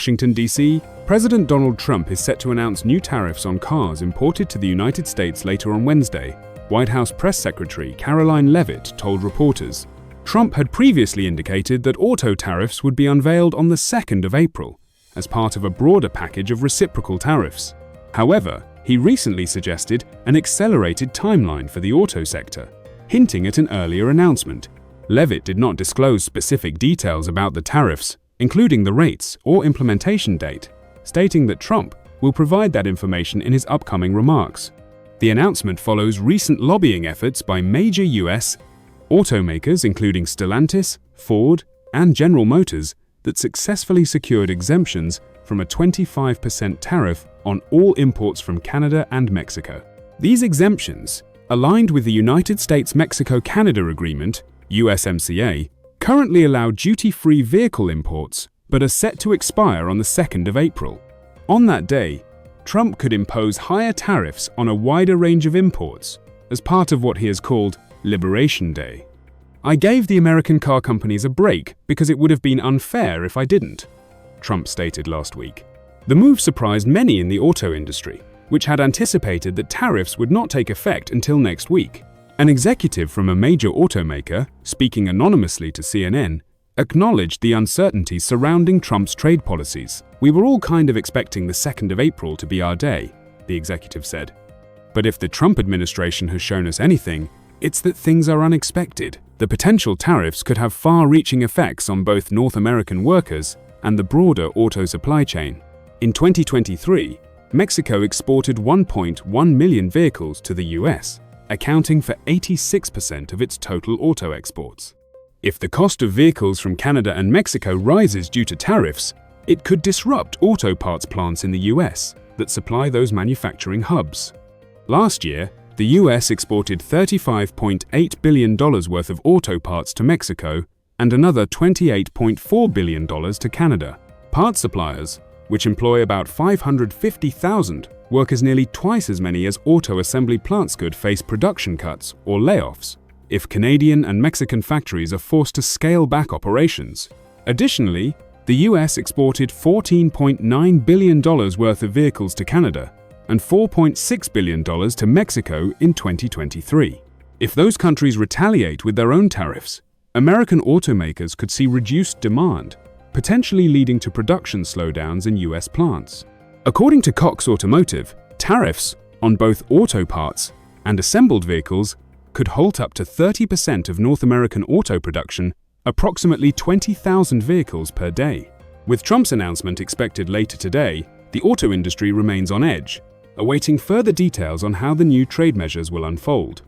Washington, D.C., President Donald Trump is set to announce new tariffs on cars imported to the United States later on Wednesday, White House Press Secretary Karoline Leavitt told reporters. Trump had previously indicated that auto tariffs would be unveiled on the 2nd of April, as part of a broader package of reciprocal tariffs. However, he recently suggested an accelerated timeline for the auto sector, hinting at an earlier announcement. Leavitt did not disclose specific details about the tariffs, including the rates or implementation date, stating that Trump will provide that information in his upcoming remarks. The announcement follows recent lobbying efforts by major U.S. automakers including Stellantis, Ford, and General Motors that successfully secured exemptions from a 25% tariff on all imports from Canada and Mexico. These exemptions, aligned with the United States-Mexico-Canada Agreement, USMCA, currently allow duty-free vehicle imports but are set to expire on the 2nd of April. On that day, Trump could impose higher tariffs on a wider range of imports as part of what he has called Liberation Day. "I gave the American car companies a break because it would have been unfair if I didn't," Trump stated last week. The move surprised many in the auto industry, which had anticipated that tariffs would not take effect until next week. An executive from a major automaker, speaking anonymously to CNN, acknowledged the uncertainties surrounding Trump's trade policies. "We were all kind of expecting the 2nd of April to be our day," the executive said. "But if the Trump administration has shown us anything, it's that things are unexpected. The potential tariffs could have far-reaching effects on both North American workers and the broader auto supply chain." In 2023, Mexico exported 1.1 million vehicles to the U.S., accounting for 86% of its total auto exports. If the cost of vehicles from Canada and Mexico rises due to tariffs, it could disrupt auto parts plants in the U.S. that supply those manufacturing hubs. Last year, the U.S. exported $35.8 billion worth of auto parts to Mexico and another $28.4 billion to Canada. Parts suppliers, which employ about 550,000 workers, nearly twice as many as auto assembly plants, could face production cuts or layoffs if Canadian and Mexican factories are forced to scale back operations. Additionally, the U.S. exported $14.9 billion worth of vehicles to Canada and $4.6 billion to Mexico in 2023. If those countries retaliate with their own tariffs, American automakers could see reduced demand, potentially leading to production slowdowns in U.S. plants. According to Cox Automotive, tariffs on both auto parts and assembled vehicles could halt up to 30% of North American auto production, approximately 20,000 vehicles per day. With Trump's announcement expected later today, the auto industry remains on edge, awaiting further details on how the new trade measures will unfold.